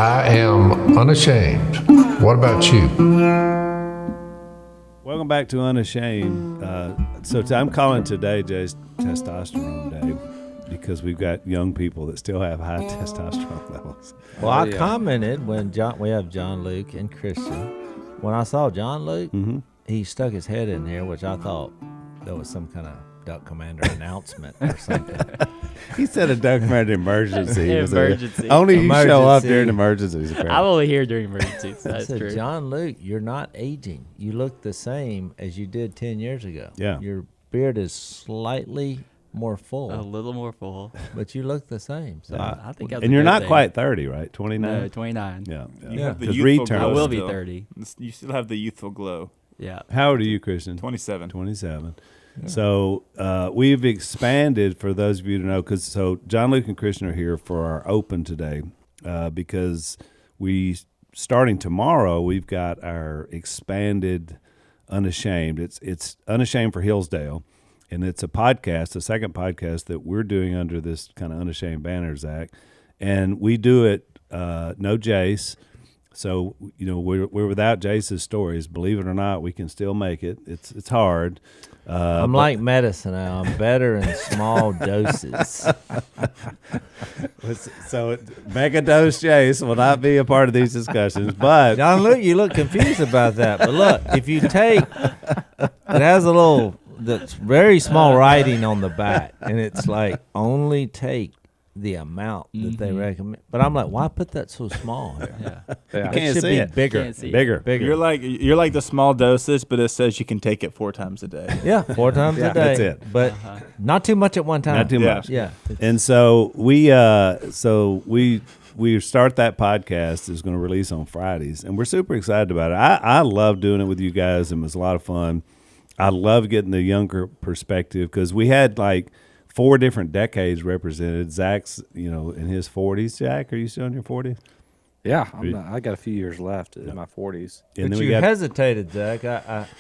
I am unashamed. What about you? Welcome back to Unashamed. I'm calling today Jase Testosterone Day because we've got young people that still have high testosterone levels. Well, I commented when we have John Luke and Christian. When I saw John Luke, he stuck his head in here, which I thought there was some kind of Duck Commander announcement or something. He said a Duck Commander emergency. Emergency. Only you show up during emergencies. Apparently. I'm only here during emergencies. I That's said, true. John Luke, you're not aging. You look the same as you did 10 years ago. Yeah. Your beard is slightly more full. A little more full. But you look the same. So I think that's and a you're good not thing. quite 30, right? 29? No, 29. Yeah. You have the 'Cause youthful return. I glow will be still. 30. You still have the youthful glow. Yeah. How old are you, Christian? 27. 27. Yeah. So we've expanded, for those of you to know, because John Luke and Christian are here for our open today because starting tomorrow, we've got our expanded Unashamed. It's Unashamed for Hillsdale, and it's a podcast, the second podcast that we're doing under this kind of Unashamed banner, Zach. And we do it, no Jase. So, we're without Jase's stories. Believe it or not, we can still make it. It's hard. I'm like medicine now. I'm better in small doses. So, mega dose Jase will not be a part of these discussions. But John Luke, you look confused about that. But look, if you take, it has a little, that's very small writing on the back, and it's like only take the amount that they recommend. But I'm like, why put that so small here? you It can't should see be it. bigger. Can't see it. Bigger. You're like the small doses, but it says you can take it 4 times a day. Yeah, 4 times a day. That's it. But not too much at one time. Not too much. Yeah. And so we start that podcast is going to release on Fridays, and we're super excited about it. I love doing it with you guys, and it was a lot of fun. I love getting the younger perspective because we had like 4 different decades represented. Zach's, in his 40s. Jack, are you still in your 40s? Yeah, I got a few years left in my 40s. And But then you hesitated, Zach.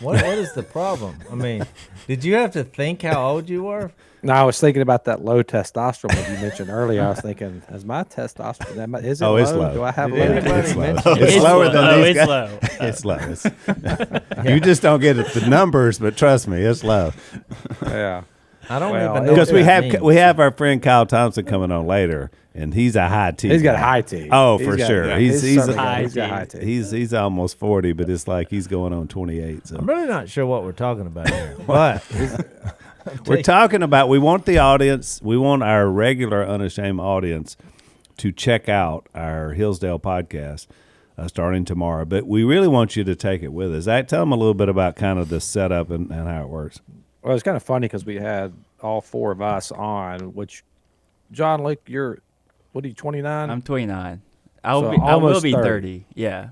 What is the problem? I mean, did you have to think how old you were? No, I was thinking about that low testosterone that you mentioned earlier. I was thinking, is my testosterone, is it low? it's low. Do I have Yeah, low? it's low. mentioned It's it. lower It's than low. these It's guys. low. It's low. You just don't get the numbers, but trust me, it's low. Yeah. I don't Well, even know. Because what that means. we have our friend Kyle Thompson coming on later, and he's a high T. He's got guy. high T. Oh, He's for got- sure. yeah, He's certainly high he's got T. high T. he's almost 40, but it's like he's going on 28. So I'm really not sure what we're talking about here. But we're talking about, we want our regular Unashamed audience to check out our Hillsdale podcast starting tomorrow. But we really want you to take it with us. Zach, tell them a little bit about kind of the setup and how it works. Well, it's kind of funny because we had all 4 of us on, which, John Luke, what are you, 29? I'm 29. So I will almost be 30. 30. Yeah.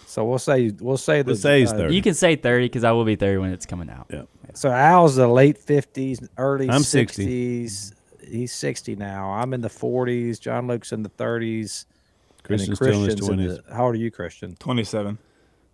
So we'll say Let's say he's 30. You can say 30 because I will be 30 when it's coming out. Yeah. So Al's the late 50s, early I'm 60s. He's 60 now. I'm in the 40s. John Luke's in the 30s. Christian's and then still in his Christian's 20s. how old are you, Christian? 27.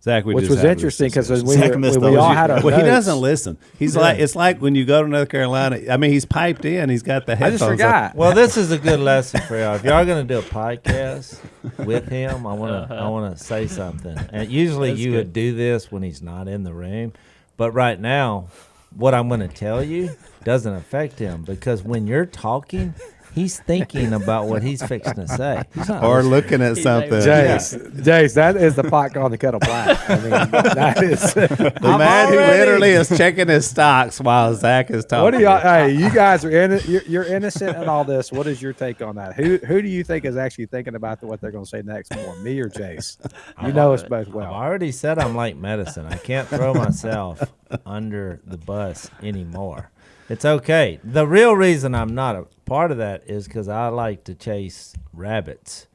Zach, Which was interesting because we missed all had our Well, he notes. doesn't listen. He's it's like when you go to North Carolina. I mean, he's piped in. He's got the I headphones. just forgot. well, this is a good lesson for y'all. If y'all going to do a podcast with him, I want to say something. And usually you would do this when he's not in the room, but right now, what I'm going to tell you doesn't affect him because when you're talking, he's thinking about what he's fixing to say. He's not Or listening. looking at something. Jace, that is the pot calling the kettle black. I mean, that is. The man who literally is checking his stocks while Zach is talking. What do y'all? Hey, you guys are you're innocent in all this. What is your take on that? Who do you think is actually thinking about what they're going to say next more, me or Jace? You know us both I've well. already said I'm like medicine. I can't throw myself under the bus anymore. It's okay. The real reason I'm not a part of that is because I like to chase rabbits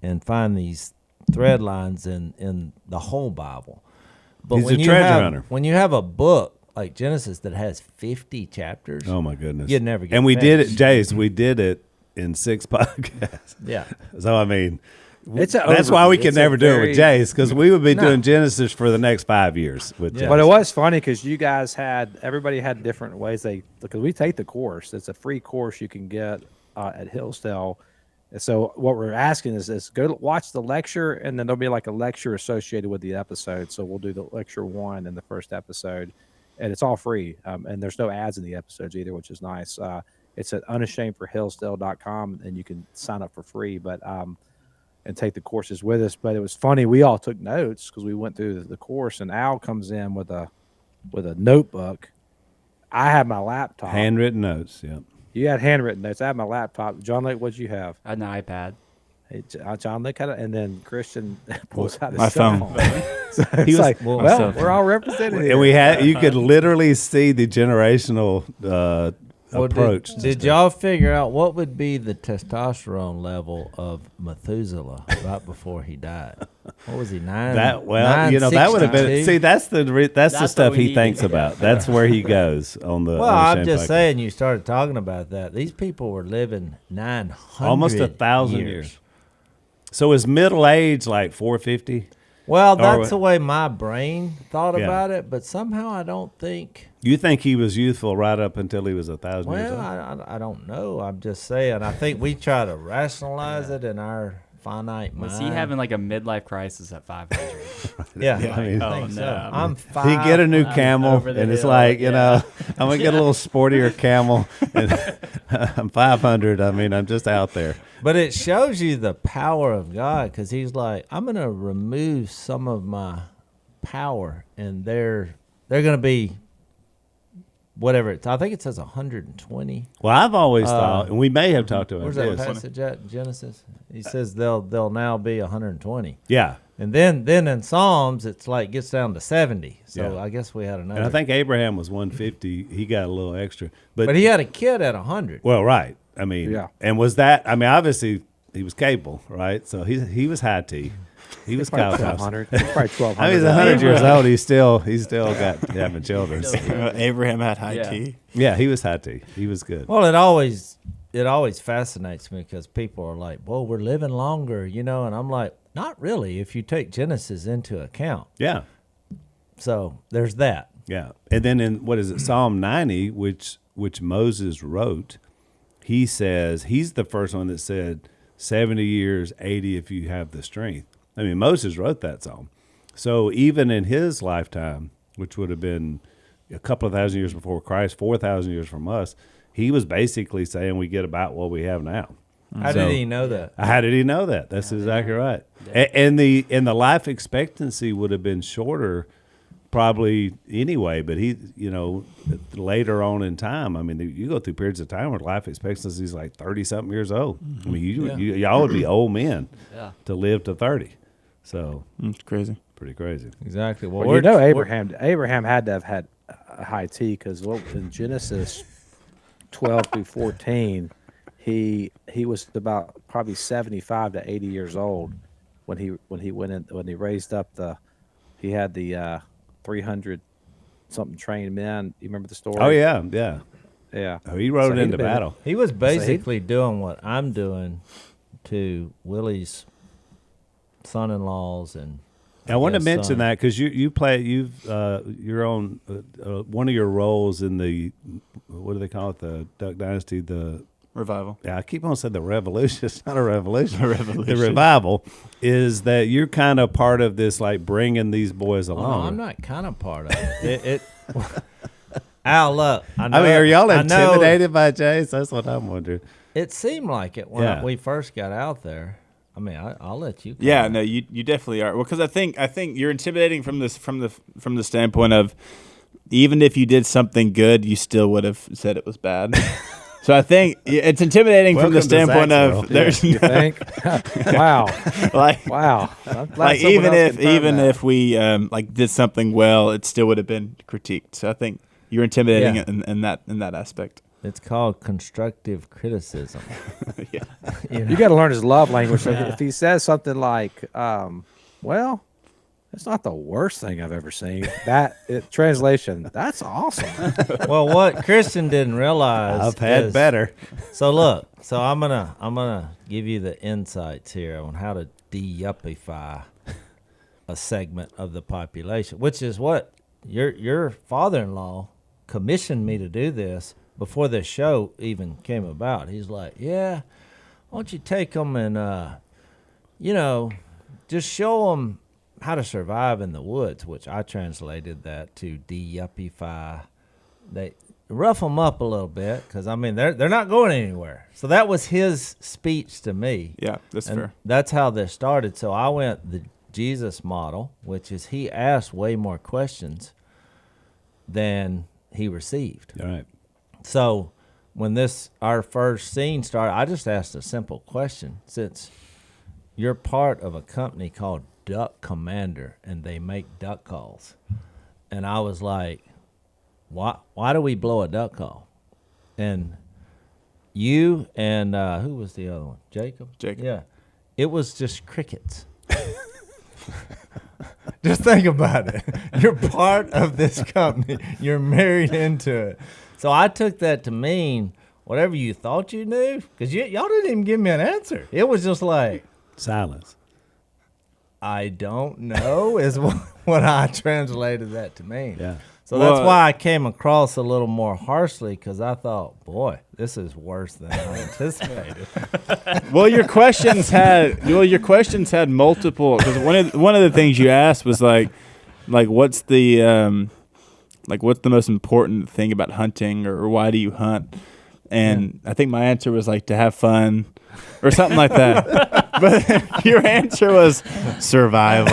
and find these thread lines in the whole Bible. But He's a treasure hunter. When you have a book like Genesis that has 50 chapters, Oh my goodness! you'd never get And we did it, finished. Jace. We did it in 6 podcasts. Yeah. So I mean, It's a that's why we overview. can It's a never do it very- with Jace because we would be No. doing Genesis for the next 5 years with Yeah. Jace. But it was funny because you guys everybody had different ways because we take the course. It's a free course you can get at Hillsdale. So what we're asking is go watch the lecture, and then there'll be like a lecture associated with the episode. So we'll do the lecture 1 in the first episode, and it's all free. And there's no ads in the episodes either, which is nice. It's at unashamedforhillsdale.com, and you can sign up for free, but and take the courses with us. But it was funny. We all took notes because we went through the course, and Al comes in with a notebook. I have my laptop. Handwritten notes. Yeah. You had handwritten notes. I have my laptop. John Lake, what'd you have? I had an iPad. Hey, John Lake had it, and then Christian pulls out his My cell phone. So it's was- like, well, well, so- we're all represented here. And we had you could literally see the generational Well, approach. Did y'all figure out what would be the testosterone level of Methuselah right before he died? What was he, 9? That that would have been. 962? See, that's the That's stuff what we he need. thinks about. That's where he goes on the. Well, Unashamed I'm just podcast. saying, you started talking about that. These people were living 900 almost 1,000 years. So is middle age like 450? Well, Or that's what- the way my brain thought Yeah. about it, but somehow I don't think. You think he was youthful right up until he was 1,000 years Well, old? I don't know. I'm just saying. I think we try to rationalize it in our finite mind. Was he having like a midlife crisis at 500? Yeah, I mean- I Oh, think so. no. I'm He get a new 5. camel, over the and it's hill, like, you yeah. know, I'm going to get a little sportier camel, and I'm 500. I mean, I'm just out there. But it shows you the power of God, because he's like, I'm going to remove some of my power, and they're going to be whatever. I think it says 120. Well, I've always thought, and we may have talked about Where's that this. passage at in Genesis? He says they'll now be 120. Yeah. And then in Psalms, it's like gets down to 70. So Yeah. I guess we had another. And I think Abraham was 150. He got a little extra. But he had a kid at 100. well, right. I mean, Yeah. and was that, I mean, obviously he was capable, right? So he was high T. He was Kyle Thompson. 1,200. Probably 1,200. I mean, he's 100 years old. He's still got having children. So. Abraham had high Yeah. T. Yeah, he was high T. He was good. Well, it always fascinates me because people are like, well, we're living longer, you know, and I'm like, not really if you take Genesis into account. Yeah. So there's that. Yeah. And then in what is it, Psalm 90, which Moses wrote, he says he's the first one that said 70 years, 80 if you have the strength. I mean, Moses wrote that psalm. So even in his lifetime, which would have been a couple of thousand years before Christ, 4,000 years from us, he was basically saying we get about what we have now. How So- did he know that? How did he know that? That's exactly right. And the life expectancy would have been shorter probably anyway, but he, you know, later on in time, I mean, you go through periods of time where life expectancy is like 30-something years old. I mean, y'all would be old men to live to 30. So It's crazy. pretty crazy. Exactly. Well, you know, Abraham had to have had a high T because in Genesis 12 through 14, he was about probably 75 to 80 years old when he raised up he had the 300 something trained men. You remember the story? Oh yeah. Yeah. Oh, he rode So he'd into been- battle. He was basically doing what I'm doing to Willie's son-in-laws and I want to guess, mention that because you're on one of your roles in the, what do they call it, the Duck Dynasty, Revival. I keep on saying the revolution. It's not a revolution. The revolution. The revival is that you're kind of part of this, like bringing these boys Oh, no, along. I'm not kind of part of it. Al, look. I mean, are y'all I know intimidated by Jase? That's what I'm wondering. It seemed like it when Yeah. we first got out there. I mean, I'll let you. Yeah, comment. no, you definitely are. Well, because I think you're intimidating from the standpoint of even if you did something good, you still would have said it was bad. So I think it's intimidating from the Welcome to standpoint of Zaxville. there's You think? Wow. like Wow. I'm glad like someone even else if confirmed that. if we like did something well, it still would have been critiqued. So I think you're intimidating Yeah. in that aspect. It's called constructive criticism. Yeah. You got to learn his love language. So if he says something like, well, it's not the worst thing I've ever seen. Translation, that's awesome. Well, what Christian didn't realize I've had is- better. So look, I'm gonna give you the insights here on how to de-yuppify a segment of the population, which is what your father-in-law commissioned me to do this before the show even came about. He's like, yeah, why don't you take them and, just show them how to survive in the woods, which I translated that to de-yuppify. They rough them up a little bit because, they're not going anywhere. So that was his speech to me. Yeah, that's And fair. that's how this started. So I went the Jesus model, which is he asked way more questions than he received. All right. So when our first scene started, I just asked a simple question. Since you're part of a company called Duck Commander and they make duck calls, and I was like, why do we blow a duck call? And you and who was the other one? Jacob? Yeah. It was just crickets. Just think about it. You're part of this company. You're married into it. So I took that to mean whatever you thought you knew, because y'all didn't even give me an answer. It was just like, Silence. I don't know is what I translated that to mean. Yeah. So that's why I came across a little more harshly, because I thought, boy, this is worse than I anticipated. Well, your questions had multiple, because one of the things you asked was like what's the most important thing about hunting, or why do you hunt? And I think my answer was like to have fun or something like that. But your answer was survival.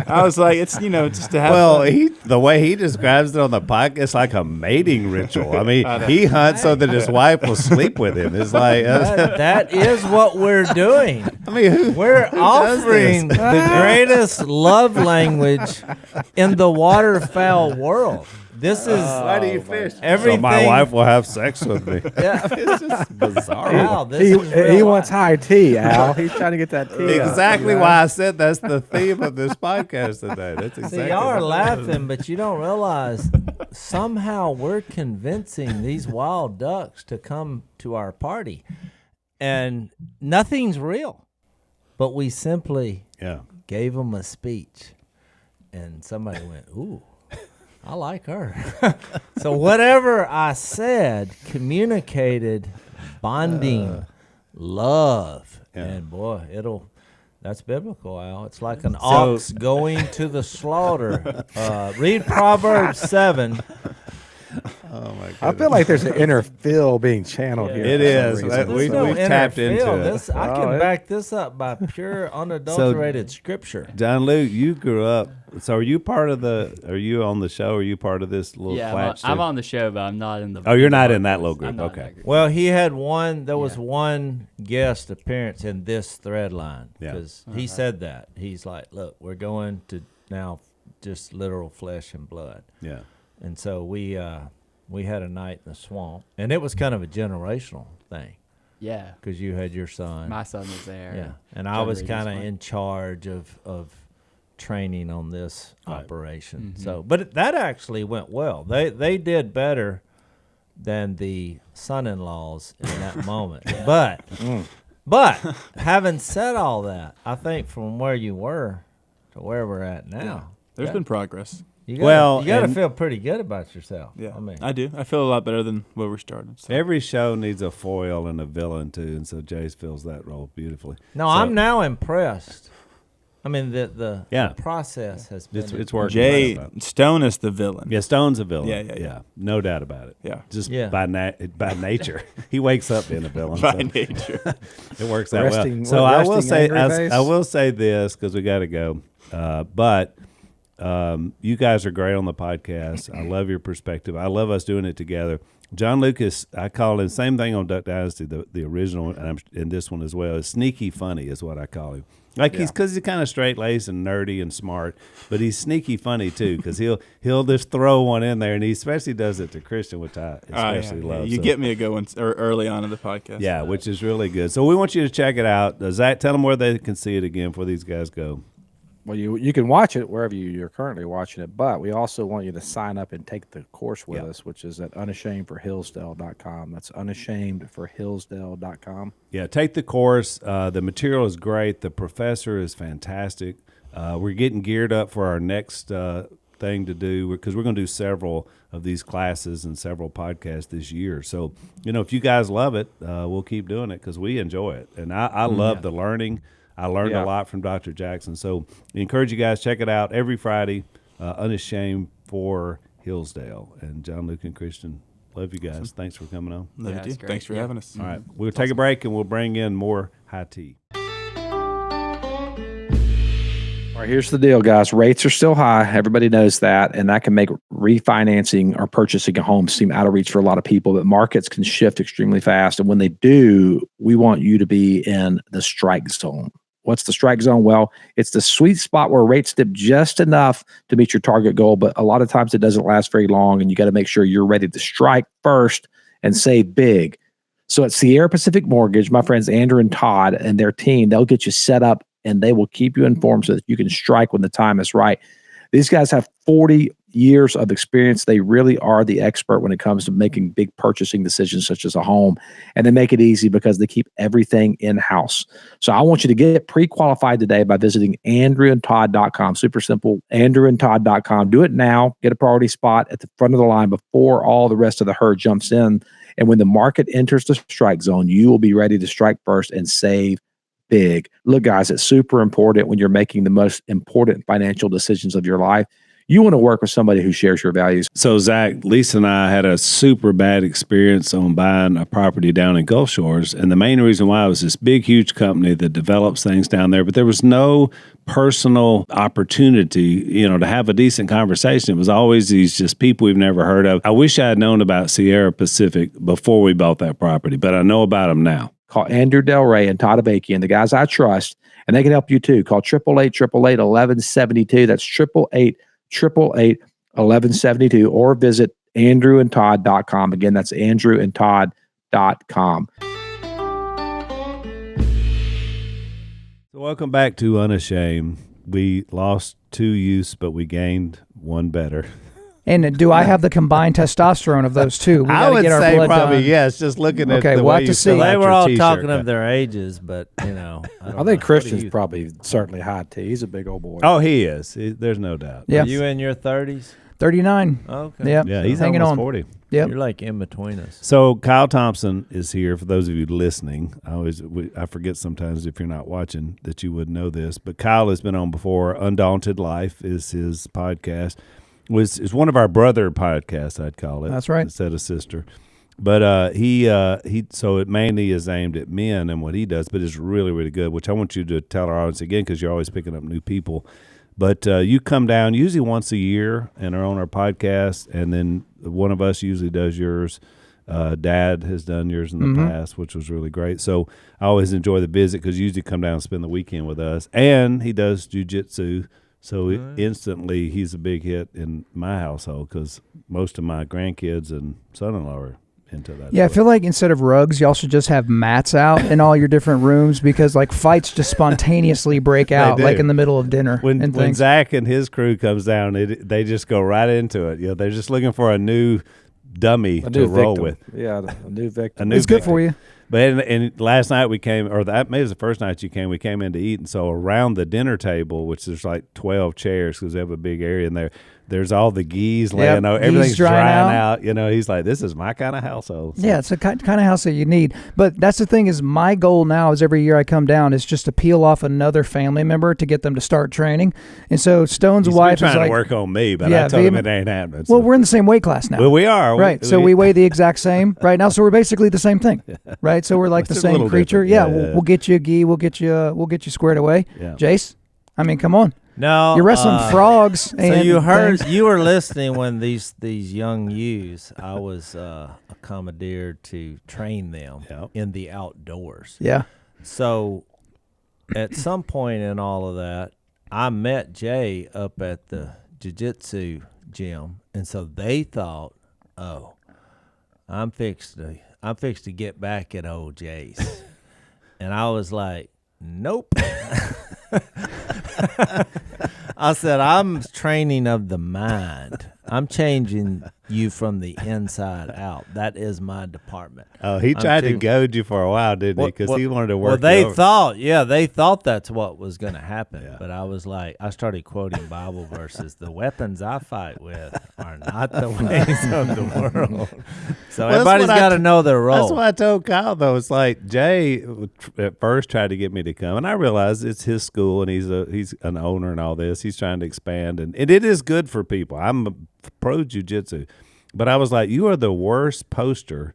I was like, it's just to have fun. The way he describes it on the podcast, it's like a mating ritual. I mean, he hunts so that his wife will sleep with him. It's like that is what we're doing. I mean, We're offering the greatest love language in the waterfowl world. This is why do you fish? everything. So my wife will have sex with me. Yeah. It's just bizarre. Al, this is real He wants life. high tea, Al. He's trying to get that tea. up, Exactly you know? why I said that's the theme of this podcast today. That's exactly. See, y'all are what- laughing, but you don't realize somehow we're convincing these wild ducks to come to our party, and nothing's real, but we simply Yeah. gave them a speech, and somebody went, "Ooh, I like her." So whatever I said communicated bonding, love, and boy, that's biblical, Al. It's like an ox going to the slaughter. Read Proverbs 7. Oh my god. I feel like there's an inner Phil being channeled here. It for some is. reason. That- There's we- no we've inner tapped into feel. it. I can back this up by pure unadulterated scripture. John Luke, you grew up. So are you on the show? Are you part of this little Yeah, flat I'm too? on the show, but I'm not in the. Oh, you're not in group. that little group. I'm not in Okay. that group. Well, he had there was one guest appearance in this thread line, Yeah. because he said that. He's like, look, we're going to now just literal flesh and blood. Yeah. And so we had a night in the swamp, and it was kind of a generational thing, Yeah, because you had your son. my son was there. Yeah, and I was Generations kind of one. in charge of training on this operation. Mm-hmm. So, but that actually went well. They did better than the son-in-laws in that moment. But having said all that, I think from where you were to where we're at now, There's been progress. you gotta, Well, you got to and- feel pretty good about yourself. Yeah, I mean, I do. I feel a lot better than where we started. So. Every show needs a foil and a villain too, and so Jase fills that role beautifully. no, So- I'm now impressed. I mean, the Yeah. process has been. It's working. Jay right about- Stone is the villain. Yeah, Stone's a villain. Yeah. No doubt about it. Yeah. Just Yeah. by nature, he wakes up being a villain. By so nature. it works out Resting- well. So I will resting say, angry face? I will say this because we got to go. But you guys are great on the podcast. I love your perspective. I love us doing it together. John Lucas, I call him same thing on Duck Dynasty, the original, and this one as well. Is sneaky funny is what I call him. Like he's kind of straight laced and nerdy and smart, but he's sneaky funny too because he'll just throw one in there, and he especially does it to Christian, which I especially love. You So- get me a good one early on in the podcast. yeah, which is really good. So we want you to check it out. Zach, tell them where they can see it again before these guys go. Well, you can watch it wherever you're currently watching it, but we also want you to sign up and take the course with us, which is at unashamedforhillsdale.com. That's unashamedforhillsdale.com. Yeah, take the course. The material is great. The professor is fantastic. We're getting geared up for our next thing to do because we're going to do several of these classes and several podcasts this year. So, if you guys love it, we'll keep doing it because we enjoy it. And I love the learning. I learned a lot from Dr. Jackson. So I encourage you guys, check it out every Friday, Unashamed for Hillsdale. And John, Luke, and Christian, love you guys. Thanks for coming on. Love you too. Great. Thanks for having us. All right. We'll take a break and we'll bring in more high tea. All right, here's the deal, guys. Rates are still high. Everybody knows that, and that can make refinancing or purchasing a home seem out of reach for a lot of people, but markets can shift extremely fast. And when they do, we want you to be in the strike zone. What's the strike zone? Well, it's the sweet spot where rates dip just enough to meet your target goal, but a lot of times it doesn't last very long, and you got to make sure you're ready to strike first and save big. So at Sierra Pacific Mortgage, my friends Andrew and Todd and their team, they'll get you set up and they will keep you informed so that you can strike when the time is right. These guys have 40 years of experience. They really are the expert when it comes to making big purchasing decisions such as a home. And they make it easy because they keep everything in-house. So I want you to get pre-qualified today by visiting andrewandtodd.com. Super simple, andrewandtodd.com. Do it now. Get a priority spot at the front of the line before all the rest of the herd jumps in. And when the market enters the strike zone, you will be ready to strike first and save big. Look, guys, it's super important when you're making the most important financial decisions of your life. You want to work with somebody who shares your values. So, Zach, Lisa and I had a super bad experience on buying a property down in Gulf Shores. And the main reason why was this big, huge company that develops things down there. But there was no personal opportunity, to have a decent conversation. It was always these just people we've never heard of. I wish I had known about Sierra Pacific before we bought that property, but I know about them now. Call Andrew Del Rey and Todd Avakian, the guys I trust, and they can help you too. Call 888-888-1172. That's 888-888-1172, or visit andrewandtodd.com. Again, that's andrewandtodd.com. So welcome back to Unashamed. We lost 2 youths, but we gained 1 better. And do I have the combined testosterone of those two? We I gotta would get our say blood probably done. yes. Just looking at Okay, the we'll way have to you see. fill out They were your all t-shirt talking cut. of their ages, but I think Christian's probably certainly high T. He's a big old boy. Oh, he is. There's no doubt. Yeah. Are you in your 30s? 39. Okay. Yeah. Yeah, he's hanging almost on. 40. Yep. You're like in between us. So Kyle Thompson is here. For those of you listening, I forget sometimes if you're not watching that you would know this, but Kyle has been on before. Undaunted.Life is his podcast. Is one of our brother podcasts, I'd call it. That's right. Instead of sister. But he so it mainly is aimed at men and what he does, but it's really, really good, which I want you to tell our audience again because you're always picking up new people. But you come down usually once a year and are on our podcast, and then one of us usually does yours. Dad has done yours in the past, which was really great. So I always enjoy the visit because you usually come down and spend the weekend with us. And he does jiu-jitsu. So instantly he's a big hit in my household because most of my grandkids and son-in-law are into that. Yeah, I feel like instead of rugs, y'all should just have mats out in all your different rooms because like fights just spontaneously break out like in the middle of dinner. When Zach and his crew comes down, they just go right into it. They're just looking for a new dummy to roll with. Yeah, a new victim. It's good for you. But and last night we came, or that maybe it was the first night you came, we came in to eat. And so around the dinner table, which there's like 12 chairs because they have a big area in there, there's all the geese laying out. Everything's drying out. He's like, this is my kind of household. So. Yeah, it's the kind of house that you need. But that's the thing is my goal now is every year I come down is just to peel off another family member to get them to start training. And so Stone's He's wife been trying is like, to work on me, but I told him it ain't happening. Well, we're in the same weight class now. Well, we are. Right. So we weigh the exact same right now. So we're basically the same thing. Right. So we're like the same creature. Yeah. We'll get you a gi. We'll get you squared away. Yeah. Jace, I mean, come on. No, you're wrestling frogs. So you heard, you were listening when these young youths, I was commandeered to train them in the outdoors. Yeah. So at some point in all of that, I met Jay up at the jiu-jitsu gym, and so they thought, oh, I'm fixed to get back at old Jase. And I was like, nope. I said, I'm training of the mind. I'm changing you from the inside out. That is my department. Oh, he tried to goad you for a while, didn't he? Because he wanted to work. Well, they thought that's what was going to happen. Yeah. But I was like, I started quoting Bible verses. The weapons I fight with are not the ways of the world. So everybody's got to know their role. That's what I told Kyle, though. It's like Jay at first tried to get me to come, and I realized it's his school, and he's an owner and all this. He's trying to expand, and it is good for people. I'm pro jiu-jitsu, but I was like, you are the worst poster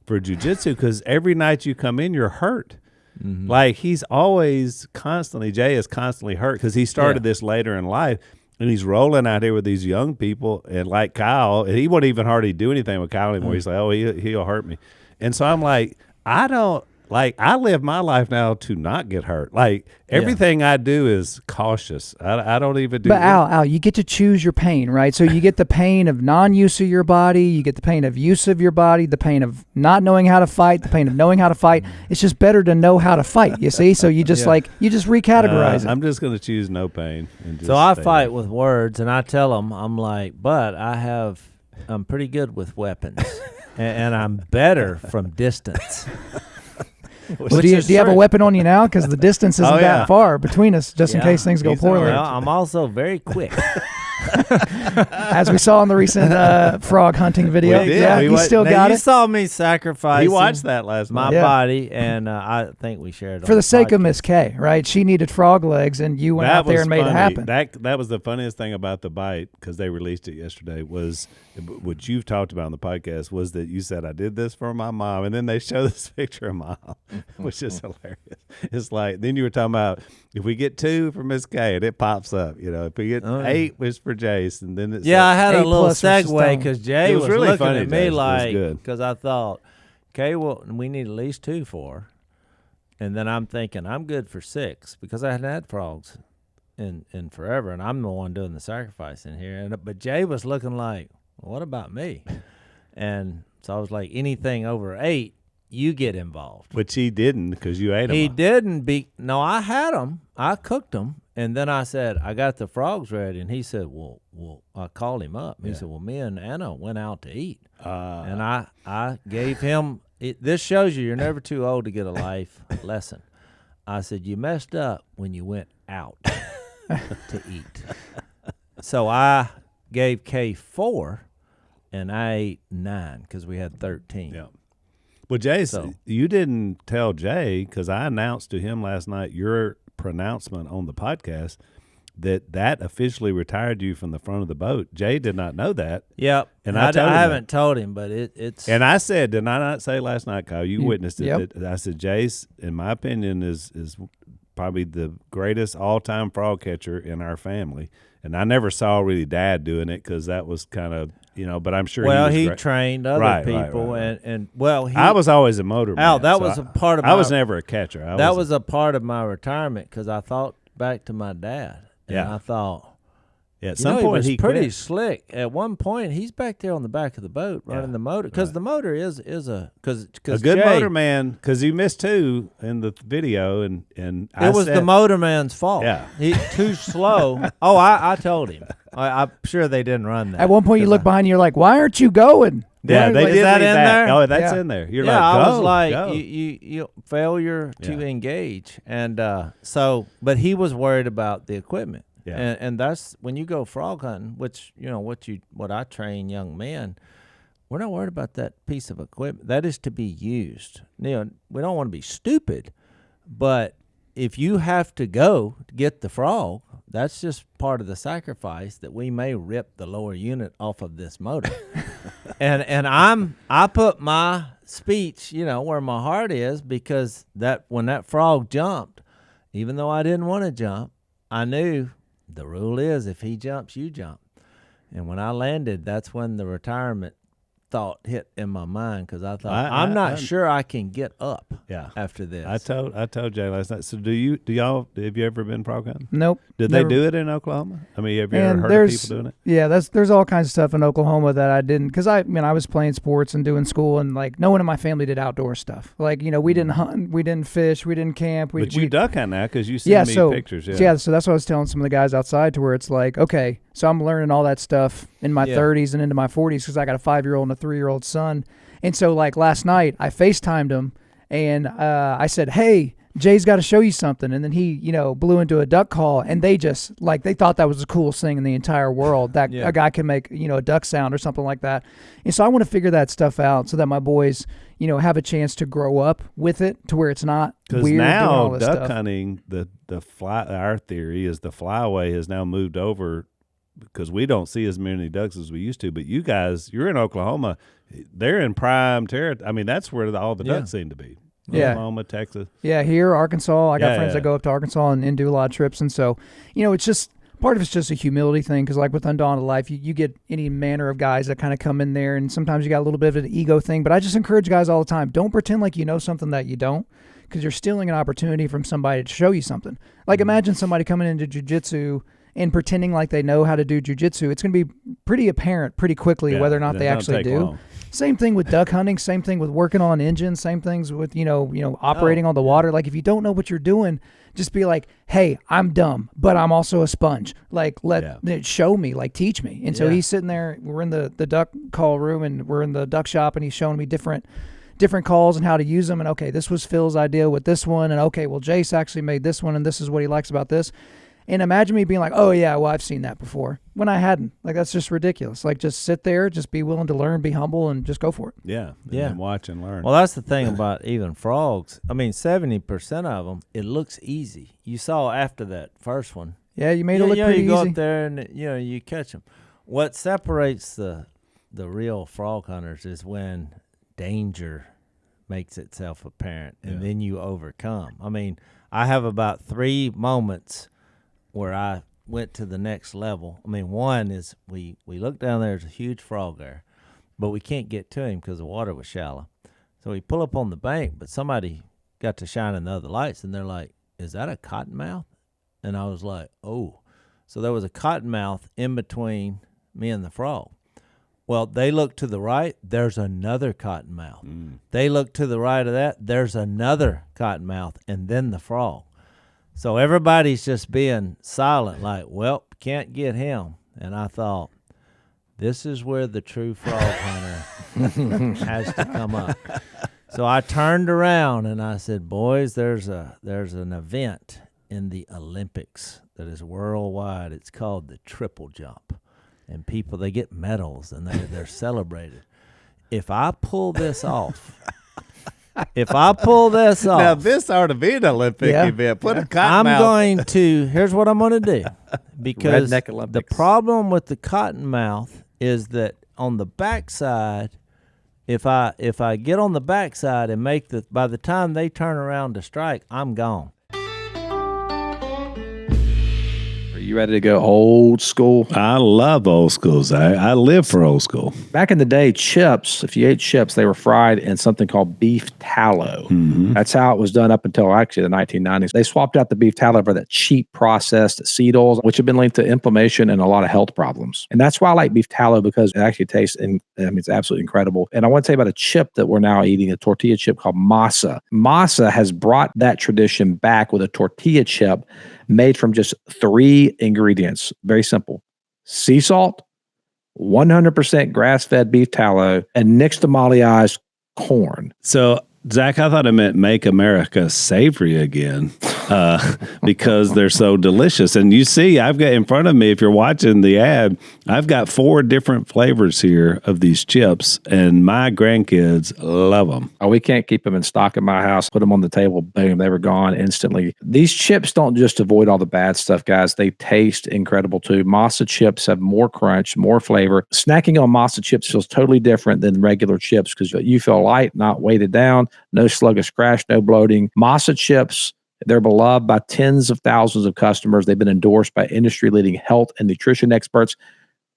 for jiu-jitsu because every night you come in, you're hurt. Mm-hmm. Like Jay is constantly hurt because he started this later in life, and he's rolling out here with these young people, and like Kyle, and he won't even hardly do anything with Kyle anymore. He's like, oh, he'll hurt me. And so I'm like, I live my life now to not get hurt. Like everything I do is cautious. I don't even do. But Al, you get to choose your pain, right? So you get the pain of non-use of your body, you get the pain of use of your body, the pain of not knowing how to fight, the pain of knowing how to fight. It's just better to know how to fight. You see? So you just you just recategorize it. I'm just going to choose no pain. So I fight with words, and I tell them, I'm like, but I'm pretty good with weapons, and I'm better from distance. Well, do you have a weapon on you now? Because the distance isn't that far between us, just in case things go poorly. Well, I'm also very quick. As we saw in the recent frog hunting video. You still got it. You saw me sacrifice. He watched that last night. My body, and I think we shared it for the sake of Miss K, right? She needed frog legs, and you went out there and made it happen. That was the funniest thing about the bite, because they released it yesterday, was what you've talked about on the podcast, was that you said, I did this for my mom, and then they show this picture of Mom, which is hilarious. It's like, then you were talking about, if we get 2 for Miss K, and it pops up, if we get 8 was for Jase, and then it's I had a little segue because Jay was really looking funny, at me like, because I thought, okay, well, we need at least 2 for her. And then I'm thinking, I'm good for 6 because I hadn't had frogs in forever, and I'm the one doing the sacrifice in here. But Jay was looking like, well, what about me? And so I was like, anything over 8, you get involved. Which he didn't, because you ate them. He didn't. No, I had them. I cooked them. And then I said, I got the frogs ready. And he said, well, I called him up. He said, well, me and Anna went out to eat. And I gave him, this shows you're never too old to get a life lesson. I said, you messed up when you went out to eat. So I gave Kay 4, and I ate 9 because we had 13. Yeah. Well, Jase, you didn't tell Jay, because I announced to him last night your pronouncement on the podcast that officially retired you from the front of the boat. Jay did not know that. Yep. And I haven't told him, but it's. And I said, did I not say last night, Kyle? You witnessed it. Yep. I said, Jase, in my opinion, is probably the greatest all-time frog catcher in our family. And I never saw really Dad doing it, because that was kind of, but I'm sure he trained other people. Right. And I was always a motor man. Al, that was a part of I was never a catcher. That was a part of my retirement, because I thought back to my dad. And I thought, at some point he was pretty slick. At one point, he's back there on the back of the boat running the motor, because the motor is a good motor man, because he missed 2 in the video, and it was the motor man's fault. Yeah, he too slow. Oh, I told him. I'm sure they didn't run that. At one point, you look behind, and you're like, "Why aren't you going?" Yeah, they did. Is that in there? Oh, that's in there. You're like, go, I was like, go. You failure to engage, and but he was worried about the equipment. Yeah. And that's when you go frog hunting, which what I train young men. We're not worried about that piece of equipment. That is to be used. We don't want to be stupid, but if you have to go to get the frog, that's just part of the sacrifice, that we may rip the lower unit off of this motor. and I put my speech, where my heart is, because that when that frog jumped, even though I didn't want to jump, I knew the rule is if he jumps, you jump. And when I landed, that's when the retirement thought hit in my mind because I thought I'm not sure I can get up. Yeah. After this, I told Jay last night. So have you ever been frog hunting? Nope. Did never. they do it in Oklahoma? I mean, have you And ever heard of people doing it? Yeah, there's all kinds of stuff in Oklahoma that I didn't, because I was playing sports and doing school, and like no one in my family did outdoor stuff. Like we didn't hunt, we didn't fish, we didn't camp. But you duck hunt now because you send me pictures. Yeah, so that's what I was telling some of the guys outside, to where it's like, okay, so I'm learning all that stuff in my 30s and into my 40s because I got a 5-year-old and a 3-year-old son. And so like last night I FaceTimed him and I said, hey, Jay's got to show you something. And then he, blew into a duck call, and they just they thought that was the coolest thing in the entire world, that a guy can make, a duck sound or something like that. And so I want to figure that stuff out so that my boys, have a chance to grow up with it, to where it's not weird. Because now duck hunting, our theory is the flyway has now moved over, because we don't see as many ducks as we used to. But you guys, you're in Oklahoma, they're in prime territory. I mean, that's where all the ducks seem to be. Oklahoma, Texas. Yeah, here, Arkansas. I got friends that go up to Arkansas and do a lot of trips. And so, it's just, part of it's just a humility thing, because like with Undaunted.Life, you get any manner of guys that kind of come in there, and sometimes you got a little bit of an ego thing. But I just encourage guys all the time, don't pretend like you know something that you don't, because you're stealing an opportunity from somebody to show you something. Like imagine somebody coming into jiu-jitsu and pretending like they know how to do jiu-jitsu. It's going to be pretty apparent pretty quickly whether or not they actually do. Long. Same thing with duck hunting, same thing with working on engines, same things with, operating on the water. Like if you don't know what you're doing, just be like, hey, I'm dumb, but I'm also a sponge. Like show me, like teach me. And so he's sitting there, we're in the duck call room, and we're in the duck shop, and he's showing me different calls and how to use them. And okay, this was Phil's idea with this one. And okay, well, Jase actually made this one, and this is what he likes about this. And imagine me being like, oh, yeah, well, I've seen that before, when I hadn't. Like, that's just ridiculous. Like, just sit there, just be willing to learn, be humble, and just go for it. Yeah. And watch and learn. Well, that's the thing about even frogs. I mean, 70% of them, it looks easy. You saw after that first one. Yeah, you made it look pretty easy. You go up there and, you catch them. What separates the real frog hunters is when danger makes itself apparent, and then you overcome. I mean, I have about 3 moments where I went to the next level. I mean, one is we look down there's a huge frog there, but we can't get to him because the water was shallow. So we pull up on the bank, but somebody got to shining the other lights, and they're like, is that a cottonmouth? And I was like, oh. So there was a cottonmouth in between me and the frog. Well, they look to the right, there's another cottonmouth. They look to the right of that, there's another cottonmouth, and then the frog. So everybody's just being silent, like, well, can't get him. And I thought, this is where the true frog hunter has to come up. So I turned around and I said, boys, there's an event in the Olympics that is worldwide. It's called the triple jump. And people, they get medals and they're celebrated. If I pull this off, now this ought to be an Olympic event. Put a cottonmouth. Here's what I'm going to do. Because the problem with the cottonmouth is that on the backside, if I get on the backside and by the time they turn around to strike, I'm gone. You ready to go old school? I love old schools. I live for old school. Back in the day, chips, if you ate chips, they were fried in something called beef tallow. Mm-hmm. That's how it was done up until actually the 1990s. They swapped out the beef tallow for that cheap processed seed oils, which have been linked to inflammation and a lot of health problems. And that's why I like beef tallow, because it actually tastes, it's absolutely incredible. And I want to tell you about a chip that we're now eating, a tortilla chip called masa. Masa has brought that tradition back with a tortilla chip made from just 3 ingredients. Very simple. Sea salt, 100% grass-fed beef tallow, and nixtamalized corn. So, Zach, I thought it meant make America savory again because they're so delicious. And you see, I've got in front of me, if you're watching the ad, I've got 4 different flavors here of these chips, and my grandkids love them. Oh, we can't keep them in stock at my house. Put them on the table, boom, they were gone instantly. These chips don't just avoid all the bad stuff, guys. They taste incredible too. Masa chips have more crunch, more flavor. Snacking on masa chips feels totally different than regular chips because you feel light, not weighted down. No sluggish crash, no bloating. Masa chips, they're beloved by tens of thousands of customers. They've been endorsed by industry-leading health and nutrition experts.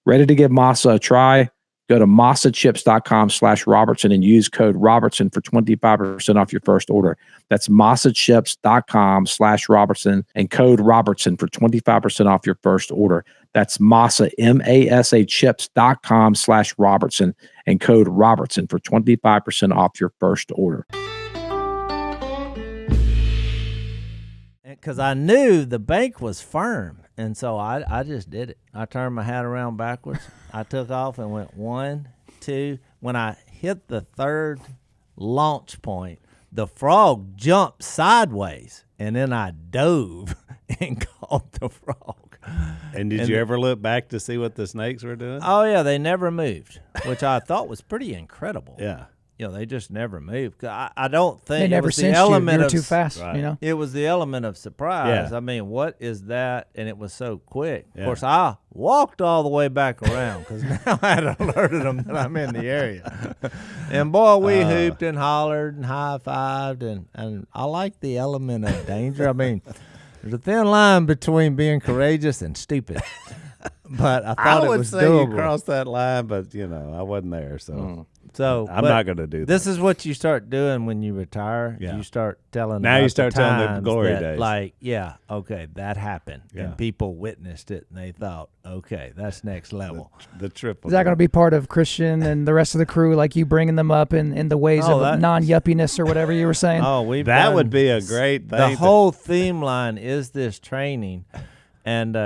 Ready to give masa a try? Go to massachips.com/Robertson and use code Robertson for 25% off your first order. That's massachips.com/Robertson and code Robertson for 25% off your first order. That's Massa, MASA chips.com/Robertson and code Robertson for 25% off your first order. Because I knew the bank was firm, and so I just did it. I turned my hat around backwards. I took off and went 1, 2. When I hit the third launch point, the frog jumped sideways, and then I dove and caught the frog. And did you ever look back to see what the snakes were doing? Oh, yeah, they never moved, which I thought was pretty incredible. Yeah. You know, they just never moved. I don't think They it never was the sensed you. You element were of too fast, Right. you know? It was the element of surprise. Yeah. I mean, what is that? And it was so quick. Yeah. Of course, I walked all the way back around because now I had alerted them that I'm in the area. And boy, we hooped and hollered and high-fived, and I like the element of danger. I mean, there's a thin line between being courageous and stupid. But I thought I it would was say doable. you crossed that line, but I wasn't there, so So I'm but not going to do that. This is what you start doing when you retire. Yeah. You start telling. Now you about start telling the times glory that, days. Like, yeah, okay, that happened, Yeah. and people witnessed it, and they thought, okay, that's next level. the triple. Is that going to be part of Christian and the rest of the crew, like you bringing them up in the ways Oh, of that- non-yuppiness or whatever you were saying? Oh, we've That done- would be a great thing. The to- whole theme line is this training. And,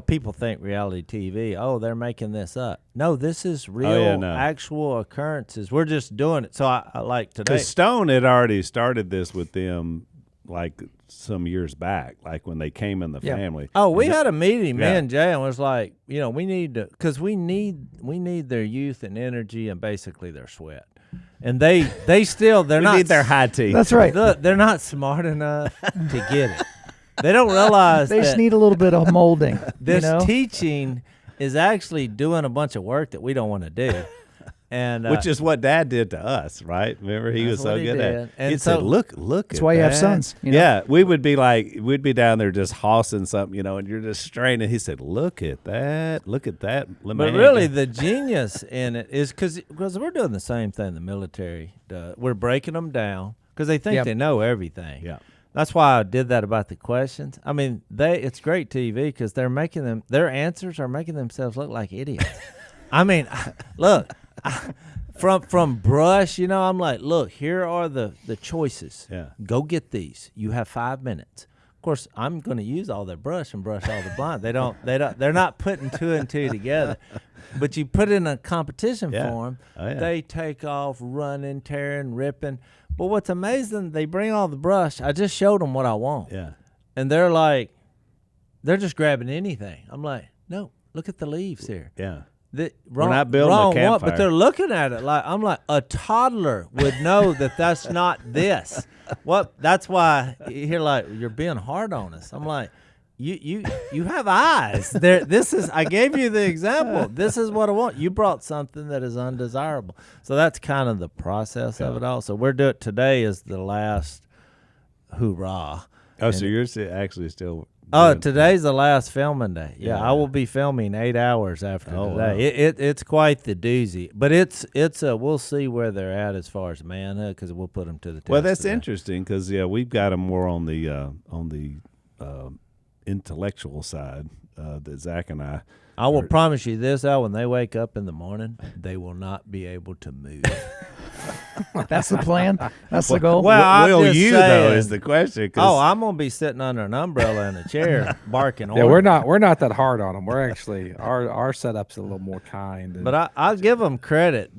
people think reality TV, they're making this up. No, this is real, actual occurrences. We're just doing it. So I like today. Because Stone had already started this with them like some years back, like when they came in the family. Oh, we had a meeting, me Yeah. and Jay, and was like, we need to, because we need their youth and energy and basically their sweat. And they're not. need their high tea. That's right. Look, they're not smart enough to get it. They don't realize They just that need a little bit of molding. this you know? teaching is actually doing a bunch of work that we don't want to do. And Which is what Dad did to us, right? Remember, he That's was so what he good did. at it. And He'd so- say, look That's at why you have that." sons, you know? Yeah, we'd be down there just hossing something, and you're just straining. He said, look at that. But really, the genius in it is because we're doing the same thing the military does. We're breaking them down because they think Yep. they know everything. Yeah. That's why I did that about the questions. I mean, it's great TV because their answers are making themselves look like idiots. I mean, look, from brush, I'm like, look, here are the choices. Yeah. Go get these. You have 5 minutes. Of course, I'm going to use all their brush and brush all the blind. They're not putting 2 and 2 together. But you put it in a competition Yeah. for them, Oh, yeah. they take off running, tearing, ripping. But what's amazing, they bring all the brush. I just showed them what I want. Yeah. And they're just grabbing anything. I'm like, no, look at the leaves here. Yeah. We're not building a one, campfire. but they're looking at it like I'm like a toddler would know that that's not this. What? That's why you're like you're being hard on us. I'm like, you have eyes. I gave you the example. This is what I want. You brought something that is undesirable. So that's kind of the process of it all. So today is the last hoorah. Oh, so you're actually still. Oh, doing- today's the last filming day. Yeah, Yeah. I will be filming 8 hours after Oh, today. wow. It's quite the doozy, but we'll see where they're at as far as manhood because we'll put them to the test. Well, that's today. interesting because we've got them more on the intellectual side that Zach and I. I will promise you this, Al, when they wake up in the morning, they will not be able to move. That's the plan. That's the goal. Well, I'm will just you saying. though is the question. 'cause- Oh, I'm gonna be sitting under an umbrella in a chair barking. Yeah, orders. we're not that hard on them. We're actually our setup's a little more kind. And, But I'll give them credit.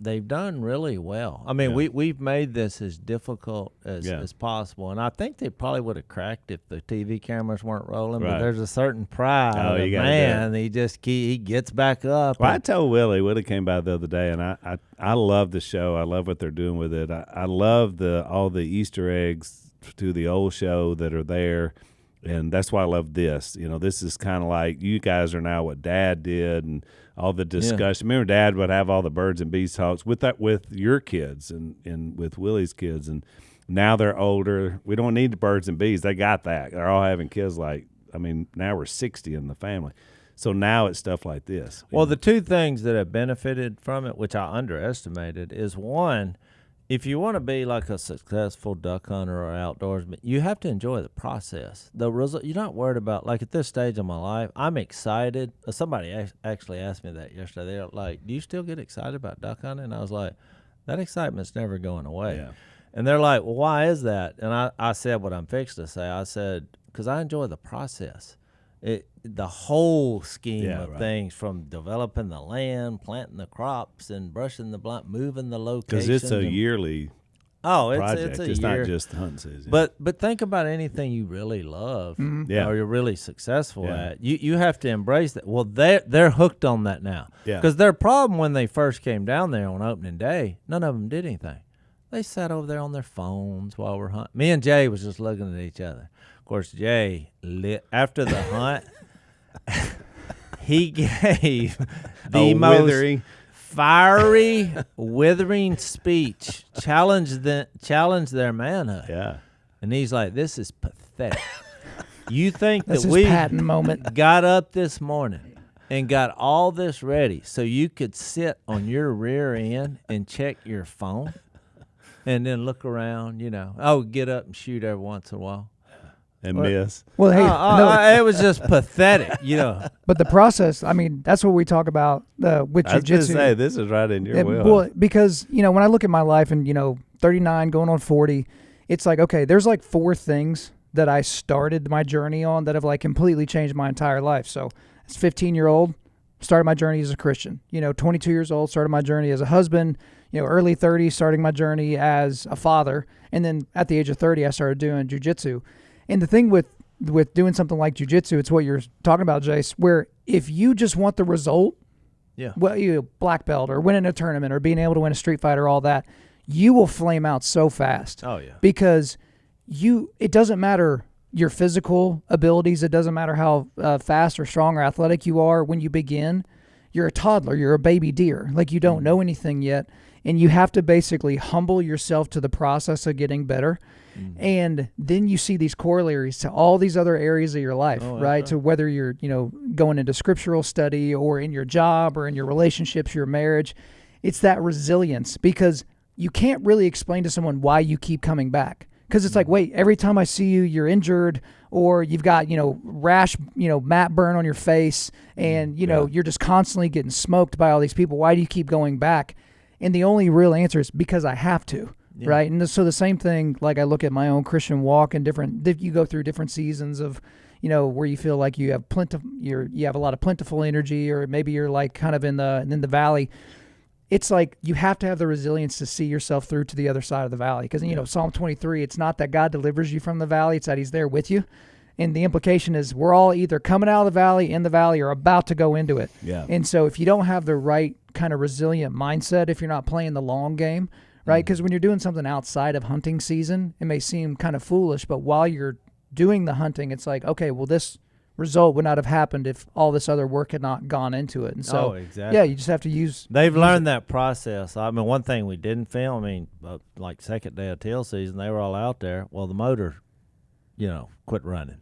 They've done really well. I mean, we've made this as difficult as possible, and I think they probably would have cracked if the TV cameras weren't rolling. But Right. there's a certain pride. Oh, of you gotta man, he gets back up. Well, I told Willie came by the other day, and I love the show. I love what they're doing with it. I love all the Easter eggs to the old show that are there, and that's why I love this. This is kind of like you guys are now what Dad did, and all the discussion. Remember, Dad would have all the birds and bees talks with your kids and with Willie's kids, and now they're older. We don't need the birds and bees. They got that. They're all having kids. Now we're 60 in the family. So now it's stuff like this. Well, the two things that have benefited from it, which I underestimated, is one, if you want to be like a successful duck hunter or outdoorsman, you have to enjoy the process. The result, you're not worried about, like at this stage of my life, I'm excited. Somebody actually asked me that yesterday. They're like, do you still get excited about duck hunting? And I was like, that excitement's never going away. Yeah. And they're like, well, why is that? And I said what I'm fixed to say. I said, because I enjoy the process. The whole scheme of things, from developing the land, planting the crops, and brushing the blind, moving the location. Because it's a yearly project. It's a it's year. not just the hunting season. But think about anything you really love Yeah. or you're really successful Yeah. at. You have to embrace that. Well, they're hooked on that now. Yeah. Because their problem when they first came down there on opening day, none of them did anything. They sat over there on their phones while we're hunting. Me and Jay was just looking at each other. Of course, Jay, after the hunt, he gave the most withering. fiery, withering speech, challenged their manhood. Yeah. And he's like, this is pathetic. You think That's that his we Patton moment. got up this morning and got all this ready so you could sit on your rear end and check your phone and then look around, get up and shoot every once in a while? And miss. Well, hey, no, It was just pathetic, but the process, I mean, that's what we talk about with I was going to jujitsu. say, this is right in your wheelhouse. Well, because, when I look at my life and, 39 going on 40, it's like, okay, there's like 4 things that I started my journey on that have like completely changed my entire life. So as 15-year-old, started my journey as a Christian. 22 years old, started my journey as a husband. Early 30s, starting my journey as a father. And then at the age of 30, I started doing jujitsu. And the thing with doing something like jiu-jitsu, it's what you're talking about, Jase, where if you just want the result, well, black belt or winning a tournament or being able to win a street fight or all that, you will flame out so fast. Oh, yeah. Because it doesn't matter your physical abilities. It doesn't matter how fast or strong or athletic you are when you begin. You're a toddler. You're a baby deer. Like, you don't know anything yet. And you have to basically humble yourself to the process of getting better. And then you see these corollaries to all these other areas of your life, right? So whether you're, going into scriptural study or in your job or in your relationships, your marriage, it's that resilience, because you can't really explain to someone why you keep coming back. Because it's like, wait, every time I see you, you're injured, or you've got, rash, mat burn on your face, and, you're just constantly getting smoked by all these people. Why do you keep going back? And the only real answer is because I have to. Yeah. Right. And so the same thing, like I look at my own Christian walk and you go through different seasons of, where you feel like you have you have a lot of plentiful energy, or maybe you're like kind of in the valley. It's like you have to have the resilience to see yourself through to the other side of the valley. Because, Psalm 23, it's not that God delivers you from the valley, it's that he's there with you. And the implication is we're all either coming out of the valley, in the valley, or about to go into it. Yeah. And so if you don't have the right kind of resilient mindset, if you're not playing the long game, right? Because when you're doing something outside of hunting season, it may seem kind of foolish, but while you're doing the hunting, it's like, okay, well, this result would not have happened if all this other work had not gone into it. And so, exactly. Yeah, you just have to use. They've learned that process. I mean, one thing we didn't film, like second day of teal season, they were all out there. Well, the motor, quit running.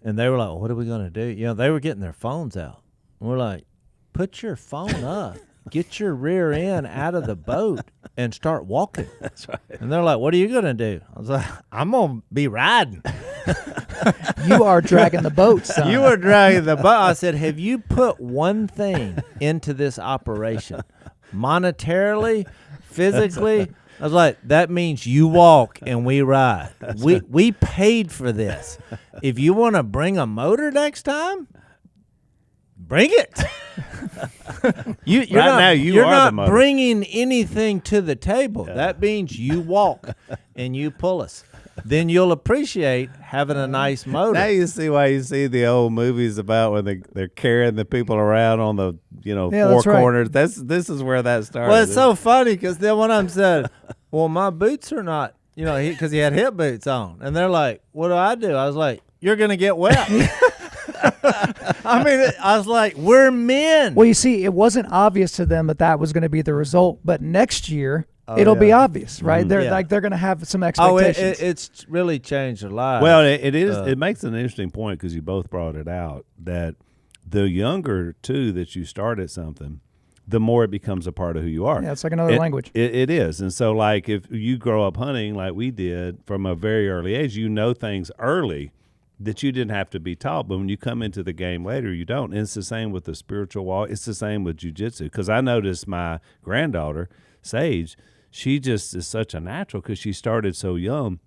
And they were like, well, what are we going to do? They were getting their phones out. And we're like, put your phone up. Get your rear end out of the boat and start walking. That's right. And they're like, what are you going to do? I was like, I'm going to be riding. You are dragging the boat, son. You are dragging the boat. I said, have you put one thing into this operation? Monetarily, physically? I was like, that means you walk and we ride. We paid for this. If you want to bring a motor next time, bring it. You're not bringing anything to the table. Yeah. That means you walk and you pull us. Then you'll appreciate having a nice motor. Now you see why you see the old movies about when they're carrying the people around on the four corners. Right. This is where that started. Well, it's so funny because then one of them said, "Well, my boots are not," because he had hip boots on, and they're like, "What do?" I was like, "You're gonna get wet." I was like, we're men. Well, you see, it wasn't obvious to them that was going to be the result, but next year it'll be obvious, right? Mm-hmm. They're going to have some expectations. It's really changed their lives. Well, it is. It makes an interesting point because you both brought it out that the younger too that you start at something, the more it becomes a part of who you are. Yeah, it's like another language. It is. And so like if you grow up hunting like we did from a very early age, you know things early that you didn't have to be taught. But when you come into the game later, you don't. And it's the same with the spiritual walk. It's the same with jiu-jitsu. Because I noticed my granddaughter, Sage, she just is such a natural because she started so young.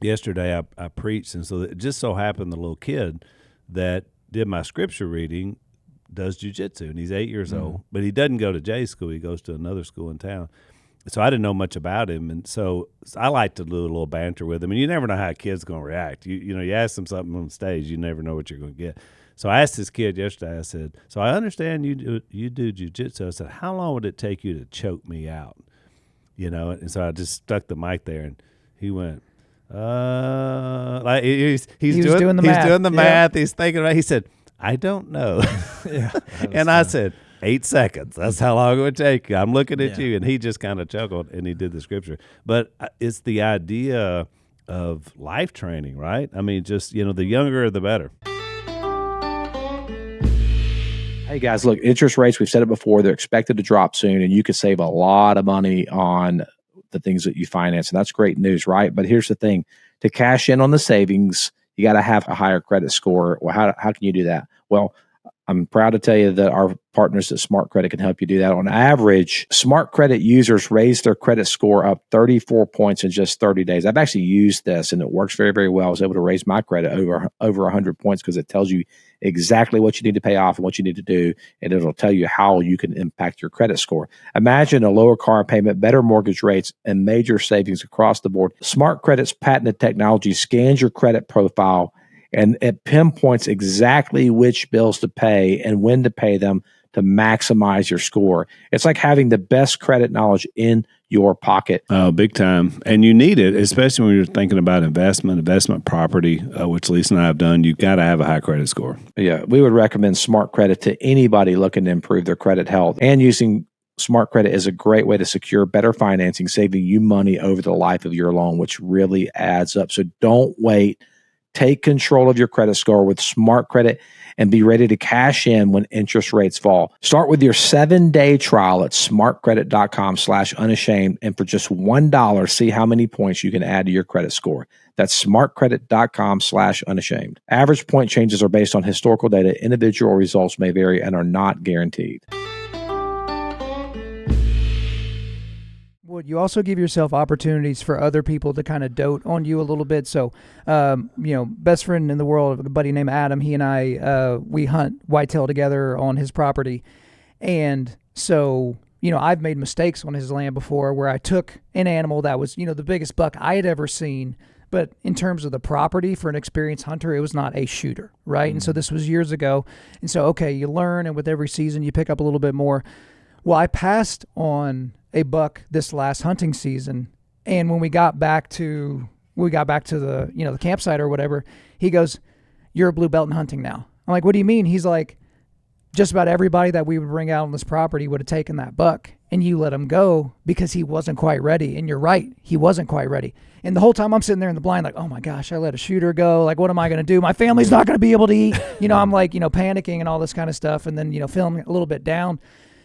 Yesterday I preached, and so it just so happened the little kid that did my scripture reading does jiu-jitsu, and he's 8 years old. But he doesn't go to Jase school. He goes to another school in town. So I didn't know much about him, and so I like to do a little banter with him. And you never know how a kid's going to react. You know, you ask them something on stage, you never know what you're going to get. So I asked this kid yesterday, I said, so I understand you do jiu-jitsu. I said, how long would it take you to choke me out? You know, and so I just stuck the mic there, and he went, like he's doing the math. He's thinking about it. He said, I don't know. And I said, 8 seconds. That's how long it would take you. I'm looking at you. And he just kind of chuckled, and he did the scripture. But it's the idea of life training, right? I mean, just, you know, the younger, the better. Hey guys, look, interest rates, we've said it before, they're expected to drop soon, and you could save a lot of money on the things that you finance. And that's great news, right? But here's the thing. To cash in on the savings, you got to have a higher credit score. Well, how can you do that? Well, I'm proud to tell you that our partners at Smart Credit can help you do that. On average, Smart Credit users raise their credit score up 34 points in just 30 days. I've actually used this, and it works very, very well. I was able to raise my credit over 100 points because it tells you exactly what you need to pay off and what you need to do, and it'll tell you how you can impact your credit score. Imagine a lower car payment, better mortgage rates, and major savings across the board. Smart Credit's patented technology scans your credit profile, and it pinpoints exactly which bills to pay and when to pay them to maximize your score. It's like having the best credit knowledge in your pocket. Oh, big time. And you need it, especially when you're thinking about investment property, which Lisa and I have done. You've got to have a high credit score. Yeah, we would recommend Smart Credit to anybody looking to improve their credit health. And using Smart Credit is a great way to secure better financing, saving you money over the life of your loan, which really adds up. So don't wait. Take control of your credit score with Smart Credit and be ready to cash in when interest rates fall. Start with your 7-day trial at smartcredit.com/unashamed. And for just $1, see how many points you can add to your credit score. That's smartcredit.com/unashamed. Average point changes are based on historical data. Individual results may vary and are not guaranteed. Well, you also give yourself opportunities for other people to kind of dote on you a little bit. So, you know, best friend in the world, a buddy named Adam, he and I, we hunt whitetail together on his property. And so, you know, I've made mistakes on his land before where I took an animal that was, you know, the biggest buck I had ever seen. But in terms of the property for an experienced hunter, it was not a shooter, right? And so this was years ago. And so, okay, you learn, and with every season you pick up a little bit more. Well, I passed on a buck this last hunting season, and when we got back to the, you know, the campsite or whatever, he goes, "You're a blue belt in hunting now." I'm like, "What do you mean?" He's like, "Just about everybody that we would bring out on this property would have taken that buck, and you let him go because he wasn't quite ready." And you're right, he wasn't quite ready. And the whole time I'm sitting there in the blind like, "Oh my gosh, I let a shooter go. Like, what am I going to do? My family's not going to be able to eat." You know, I'm like, you know, panicking and all this kind of stuff, and then, you know, feeling a little bit down.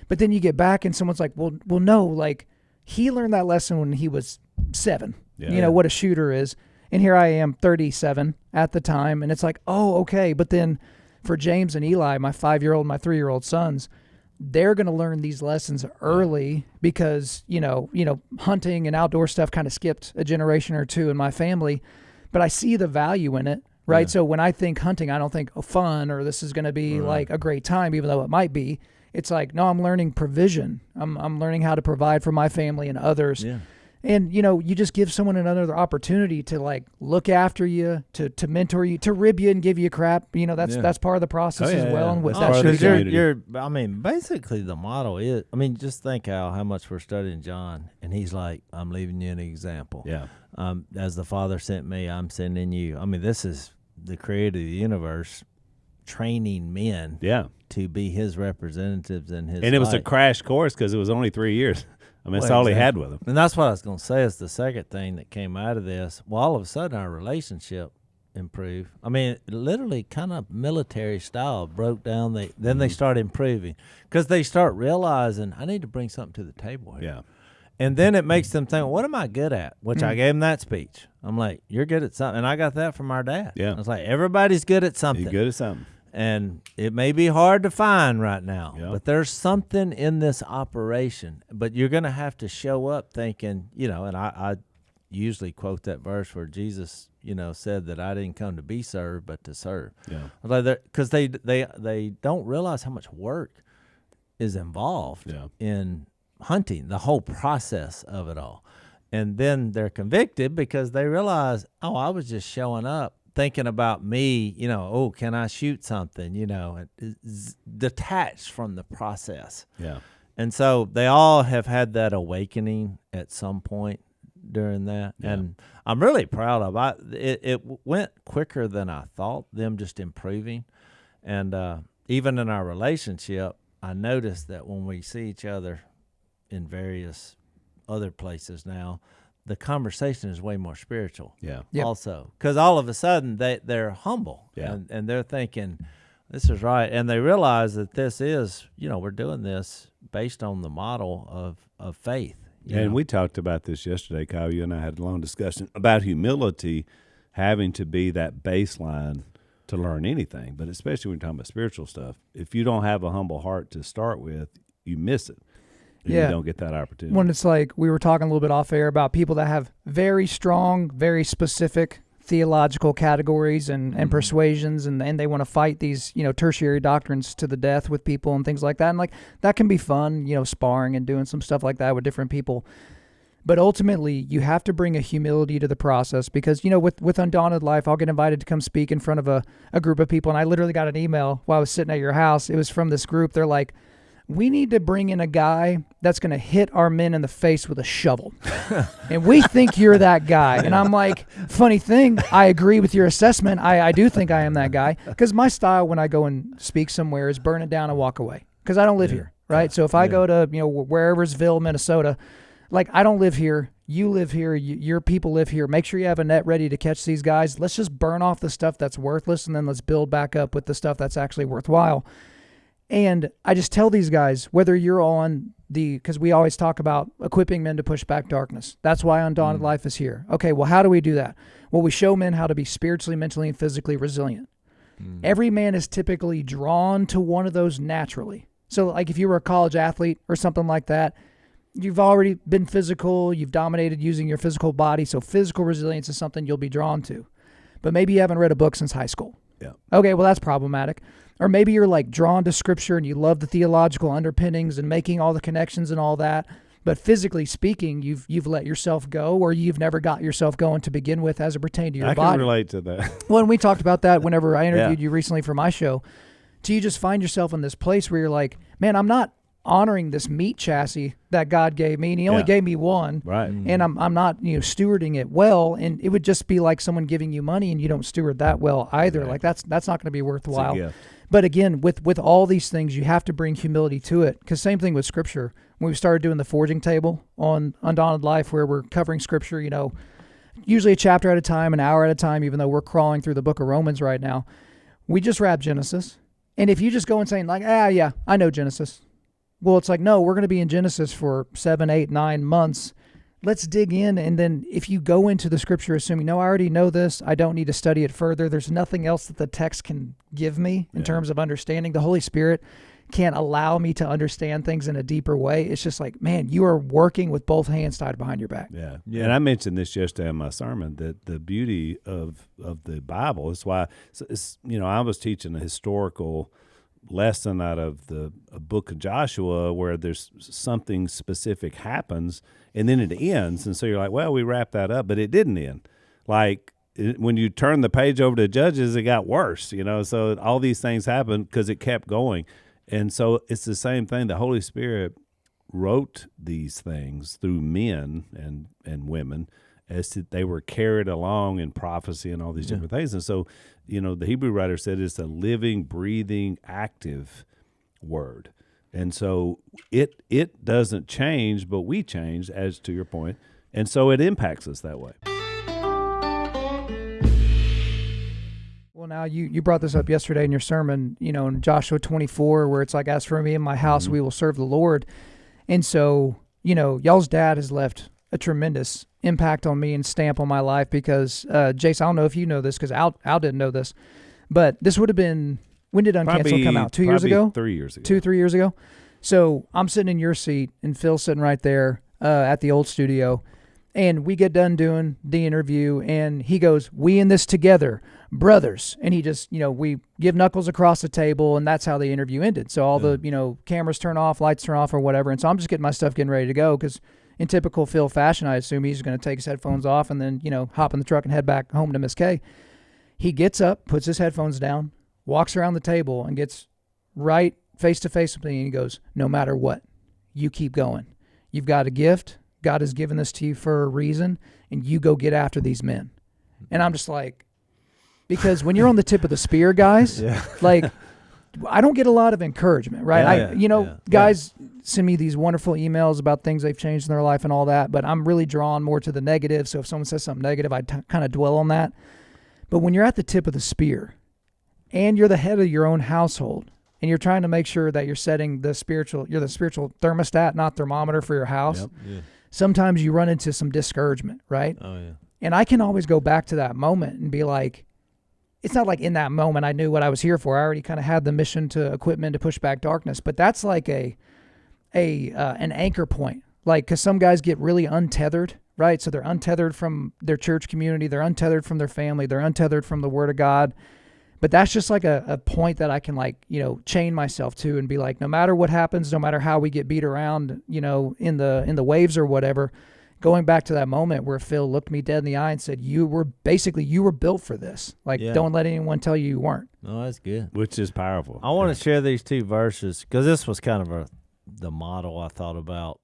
But then you get back and someone's like, well, no, like, he learned that lesson when he was 7, you know, what a shooter is. And here I am, 37 at the time. And it's like, oh, okay. But then for James and Eli, my 5-year-old, my 3-year-old sons, they're going to learn these lessons early because, you know, hunting and outdoor stuff kind of skipped a generation or two in my family. But I see the value in it, right? Yeah. So when I think hunting, I don't think fun or this is going to be like a great time, even though it might be. It's like, no, I'm learning provision. I'm learning how to provide for my family and others. Yeah. And, you know, you just give someone another opportunity to, like, look after you, to mentor you, to rib you and give you crap. You know, that's part of the process as well. And with that, because you're, I mean, basically the model is, I mean, just think how much we're studying John, and he's like, I'm leaving you an example. Yeah. As the Father sent me, I'm sending you. I mean, this is the creator of the universe training men. Yeah. To be his representatives in his life. It was a crash course because it was only 3 years. I mean, that's all he had with him. And that's what I was going to say is the second thing that came out of this. Well, all of a sudden, our relationship improve. I mean, literally kind of military style broke down. Then they start improving because they start realizing I need to bring something to the table here. Yeah. And then it makes them think, what am I good at? Which I gave them that speech. I'm like, you're good at something. And I got that from our dad. Yeah. I was like, everybody's good at something. You're good at something. And it may be hard to find right now, Yeah. but there's something in this operation. But you're going to have to show up thinking, and I usually quote that verse where Jesus, said that I didn't come to be served, but to serve. Yeah. Because they don't realize how much work is involved in hunting, the whole process of it all. And then they're convicted because they realize, oh, I was just showing up thinking about me, can I shoot something, it's detached from the process. Yeah. And so they all have had that awakening at some point during that. Yeah. And I'm really proud of it. It went quicker than I thought, them just improving. And even in our relationship, I noticed that when we see each other in various other places now, the conversation is way more spiritual. Yeah. Yep. Also, because all of a sudden they're humble. Yeah. And they're thinking, this is right. And they realize that this is, we're doing this based on the model of faith. And we talked about this yesterday, Kyle. You and I had a long discussion about humility having to be that baseline to learn anything, but especially when you're talking about spiritual stuff. If you don't have a humble heart to start with, you miss it. And you don't get that opportunity. When it's like we were talking a little bit off air about people that have very strong, very specific theological categories and persuasions, and they want to fight these, tertiary doctrines to the death with people and things like that. And like that can be fun, sparring and doing some stuff like that with different people. But ultimately, you have to bring a humility to the process because, with Undaunted.Life, I'll get invited to come speak in front of a group of people. And I literally got an email while I was sitting at your house. It was from this group. They're like, we need to bring in a guy that's going to hit our men in the face with a shovel. And we think you're that guy. And I'm like, funny thing, I agree with your assessment. I do think I am that guy. Because my style when I go and speak somewhere is burn it down and walk away. Because I don't live here, right? So if I go to, whereversville, Minnesota, like I don't live here. You live here. Your people live here. Make sure you have a net ready to catch these guys. Let's just burn off the stuff that's worthless, and then let's build back up with the stuff that's actually worthwhile. And I just tell these guys, whether you're on because we always talk about equipping men to push back darkness. That's why Undaunted.Life is here. Okay, well, how do we do that? Well, we show men how to be spiritually, mentally, and physically resilient. Every man is typically drawn to one of those naturally. So like if you were a college athlete or something like that, you've already been physical, you've dominated using your physical body, so physical resilience is something you'll be drawn to. But maybe you haven't read a book since high school. Yeah. Okay, well, that's problematic. Or maybe you're like drawn to scripture and you love the theological underpinnings and making all the connections and all that. But physically speaking, you've let yourself go, or you've never got yourself going to begin with as it pertained to your body. I can relate to that. Well, and we talked about that whenever I interviewed you recently for my show. So you just find yourself in this place where you're like, man, I'm not honoring this meat chassis that God gave me, and he only gave me one. Right. And I'm not, stewarding it well, and it would just be like someone giving you money and you don't steward that well either. Right. Like that's not going to be worthwhile. It's a gift. But again, with all these things, you have to bring humility to it. Because same thing with Scripture. When we started doing the forging table on Undaunted.Life, where we're covering Scripture, usually a chapter at a time, an hour at a time, even though we're crawling through the book of Romans right now, we just wrap Genesis. And if you just go and say, like, yeah, I know Genesis. Well, it's like, no, we're going to be in Genesis for 7, 8, 9 months. Let's dig in. And then if you go into the Scripture assuming, no, I already know this, I don't need to study it further, there's nothing else that the text can give me in terms of understanding. The Holy Spirit can't allow me to understand things in a deeper way. It's just like, man, you are working with both hands tied behind your back. Yeah. And I mentioned this yesterday in my sermon, that the beauty of the Bible is why, I was teaching a historical lesson out of the book of Joshua where there's something specific happens and then it ends. And so you're like, well, we wrapped that up, but it didn't end. Like when you turn the page over to Judges, it got worse, so all these things happened because it kept going. And so it's the same thing. The Holy Spirit wrote these things through men and women as they were carried along in prophecy and all these different things. And so, the Hebrew writer said it's a living, breathing, active word. And so it doesn't change, but we change, as to your point. And so it impacts us that way. now you brought this up yesterday in your sermon, in Joshua 24, where it's like, as for me and my house, we will serve the Lord. And so, y'all's dad has left a tremendous impact on me and stamp on my life because, Jase, I don't know if you know this because Al didn't know this, but this would have been, when did Uncancelled come out? 2 years ago? 3 years ago. 3 years ago. So I'm sitting in your seat and Phil's sitting right there at the old studio. And we get done doing the interview, and he goes, "We in this together, brothers." And he just, we give knuckles across the table, and that's how the interview ended. So all the, cameras turn off, lights turn off, or whatever. And so I'm just getting my stuff getting ready to go because in typical Phil fashion, I assume he's going to take his headphones off and then, hop in the truck and head back home to Miss K. He gets up, puts his headphones down, walks around the table, and gets right face to face with me, and he goes, "No matter what, you keep going. You've got a gift. God has given this to you for a reason, and you go get after these men." And I'm just like, because when you're on the tip of the spear, guys, like, I don't get a lot of encouragement, right? Guys send me these wonderful emails about things they've changed in their life and all that, but I'm really drawn more to the negative. So if someone says something negative, I kind of dwell on that. But when you're at the tip of the spear and you're the head of your own household and you're trying to make sure that you're setting you're the spiritual thermostat, not thermometer for your house. Yep. Yeah. Sometimes you run into some discouragement, right? Oh, yeah. And I can always go back to that moment and be like, it's not like in that moment I knew what I was here for. I already kind of had the mission to equip men to push back darkness. But that's like an anchor point. Like, because some guys get really untethered, right? So they're untethered from their church community. They're untethered from their family. They're untethered from the Word of God. But that's just like a point that I can chain myself to and be like, no matter what happens, no matter how we get beat around, in the waves or whatever, going back to that moment where Phil looked me dead in the eye and said, you were built for this. Like, don't let anyone tell you weren't. No, that's good. Which is powerful. I want to share these two verses because this was kind of the model I thought about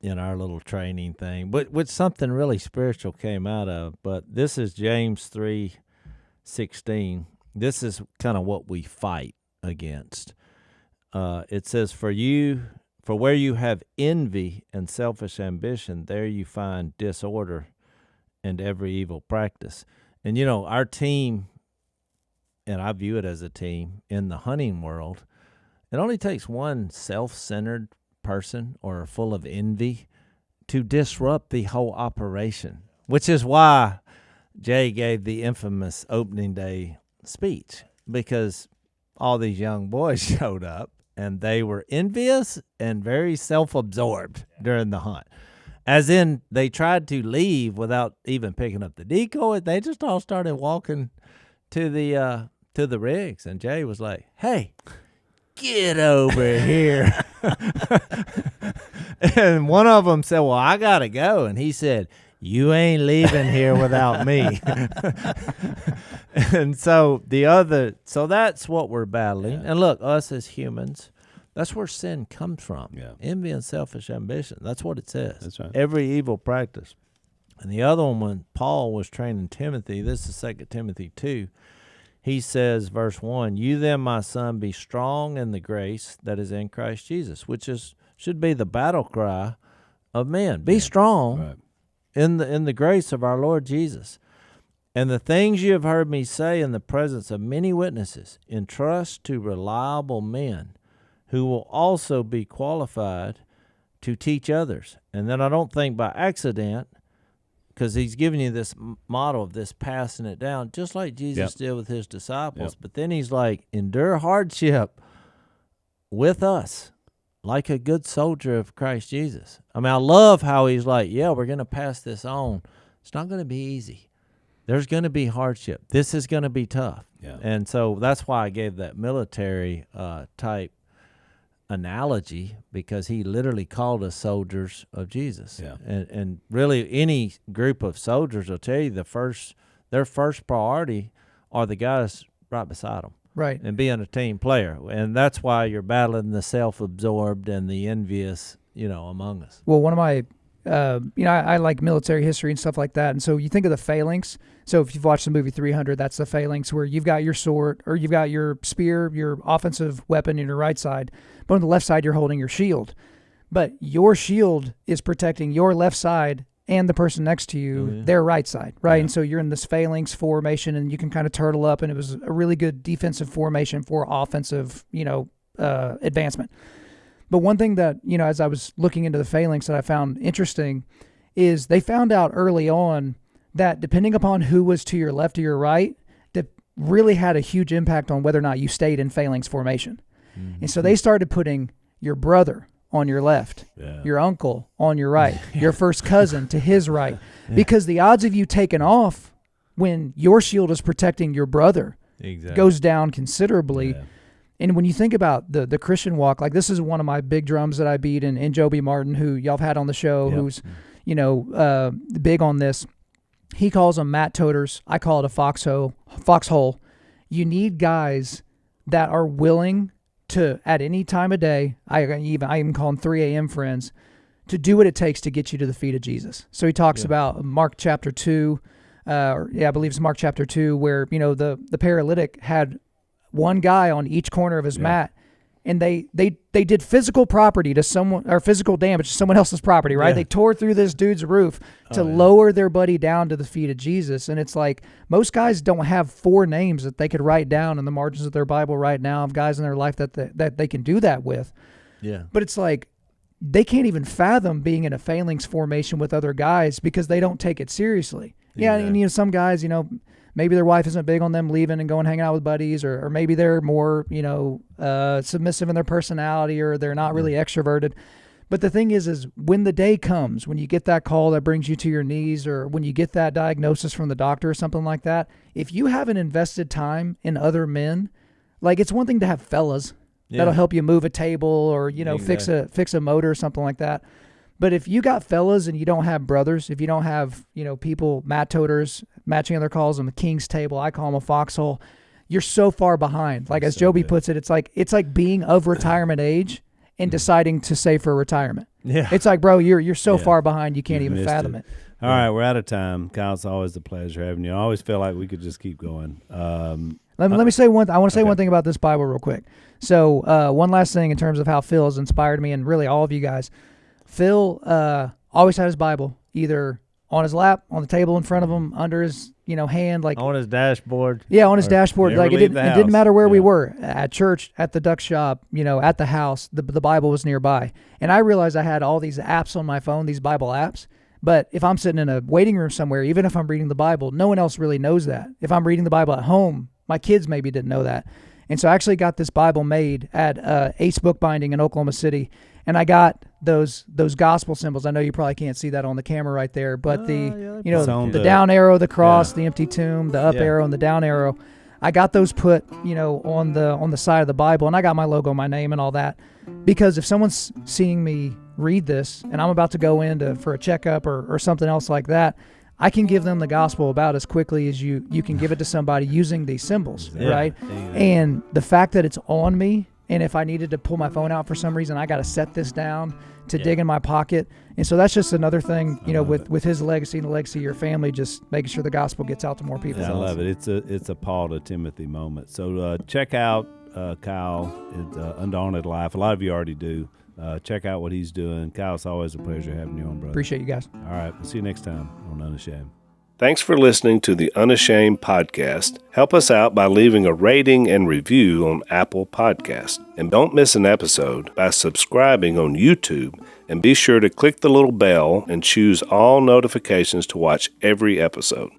in our little training thing, but which something really spiritual came out of. But this is James 3:16. This is kind of what we fight against. It says, for where you have envy and selfish ambition, there you find disorder and every evil practice. And, our team, and I view it as a team, in the hunting world, it only takes one self-centered person or full of envy to disrupt the whole operation, which is why Jay gave the infamous opening day speech, because all these young boys showed up and they were envious and very self-absorbed during the hunt. As in, they tried to leave without even picking up the decoy. They just all started walking to the rigs, and Jay was like, "Hey, get over here." And one of them said, "Well, I gotta go," and he said, "You ain't leaving here without me." And so that's what we're battling. And look, us as humans, that's where sin comes from. Yeah. Envy and selfish ambition. That's what it says. That's right. Every evil practice. And the other one, when Paul was training Timothy, this is 2 Timothy 2, he says, verse 1, "You then, my son, be strong in the grace that is in Christ Jesus," which should be the battle cry of men. Be strong in the grace of our Lord Jesus. "And the things you have heard me say in the presence of many witnesses, entrust to reliable men who will also be qualified to teach others." And then I don't think by accident, because he's giving you this model of this passing it down, just like Jesus did with his disciples. But then he's like, endure hardship with us like a good soldier of Christ Jesus. I mean, I love how he's like, we're going to pass this on. It's not going to be easy. There's going to be hardship. This is going to be tough. Yeah. And so that's why I gave that military type analogy, because he literally called us soldiers of Jesus. Yeah. And really any group of soldiers will tell you their first priority are the guys right beside them. Right. And being a team player. And that's why you're battling the self-absorbed and the envious, among us. Well, one of my I like military history and stuff like that. And so you think of the phalanx. So if you've watched the movie 300, that's the phalanx, where you've got your sword or you've got your spear, your offensive weapon in your right side. But on the left side, you're holding your shield. But your shield is protecting your left side, and the person next to you, their right side, right? And so you're in this phalanx formation, and you can kind of turtle up, and it was a really good defensive formation for offensive, advancement. But one thing that, as I was looking into the phalanx that I found interesting is they found out early on that depending upon who was to your left or your right, that really had a huge impact on whether or not you stayed in phalanx formation. And so they started putting your brother on your left, your uncle on your right, your first cousin to his right, because the odds of you taking off when your shield is protecting your brother goes down considerably. And when you think about the Christian walk, like this is one of my big drums that I beat in Joby Martin, who y'all have had on the show, who's, big on this. He calls them mat toters. I call it a foxhole. You need guys that are willing to, at any time of day, I even call them 3 a.m. friends, to do what it takes to get you to the feet of Jesus. So he talks about Mark chapter 2, I believe it's Mark chapter 2, where, the paralytic had one guy on each corner of his mat, and they did physical property to someone, or physical damage to someone else's property, right? They tore through this dude's roof to lower their buddy down to the feet of Jesus. And it's like, most guys don't have 4 names that they could write down in the margins of their Bible right now of guys in their life that they can do that with. Yeah. But it's like, they can't even fathom being in a phalanx formation with other guys because they don't take it seriously. Yeah, and some guys, maybe their wife isn't big on them leaving and going hanging out with buddies, or maybe they're more, submissive in their personality, or they're not really extroverted. But the thing is when the day comes, when you get that call that brings you to your knees, or when you get that diagnosis from the doctor or something like that, if you haven't invested time in other men, like, it's one thing to have fellas that'll help you move a table or, fix a motor or something like that. But if you got fellas and you don't have brothers, if you don't have, people, mat toters, matching other calls them a king's table, I call them a foxhole, you're so far behind. Like, as Joby puts it, it's like being of retirement age and deciding to save for retirement. Yeah. It's like, bro, you're so far behind you can't even fathom it. All right, we're out of time. Kyle, it's always a pleasure having you. I always feel like we could just keep going. Let me say one. I want to say one thing about this Bible real quick. So one last thing in terms of how Phil has inspired me, and really all of you guys. Phil always had his Bible either on his lap, on the table in front of him, under his hand, like on his dashboard. Yeah, on his dashboard. Like it didn't matter where we were, at church, at the duck shop, at the house. The Bible was nearby, and I realized I had all these apps on my phone, these Bible apps. But if I'm sitting in a waiting room somewhere, even if I'm reading the Bible, no one else really knows that. If I'm reading the Bible at home, my kids maybe didn't know that. And so I actually got this Bible made at Ace Bookbinding in Oklahoma City. And I got those gospel symbols. I know you probably can't see that on the camera right there, but the down arrow, the cross, the empty tomb, the up arrow, and the down arrow. I got those put, on the side of the Bible, and I got my logo, my name, and all that. Because if someone's seeing me read this, and I'm about to go in for a checkup or something else like that, I can give them the gospel about as quickly as you can give it to somebody using these symbols, right? And the fact that it's on me, and if I needed to pull my phone out for some reason, I got to set this down to dig in my pocket. And so that's just another thing, with his legacy and the legacy of your family, just making sure the gospel gets out to more people. Yeah, I love it. It's a Paul to Timothy moment. So check out Kyle at Undaunted.Life. A lot of you already do. Check out what he's doing. Kyle, it's always a pleasure having you on, brother. Appreciate you guys. All right. We'll see you next time on Unashamed. Thanks for listening to the Unashamed podcast. Help us out by leaving a rating and review on Apple Podcasts. And don't miss an episode by subscribing on YouTube. And be sure to click the little bell and choose all notifications to watch every episode.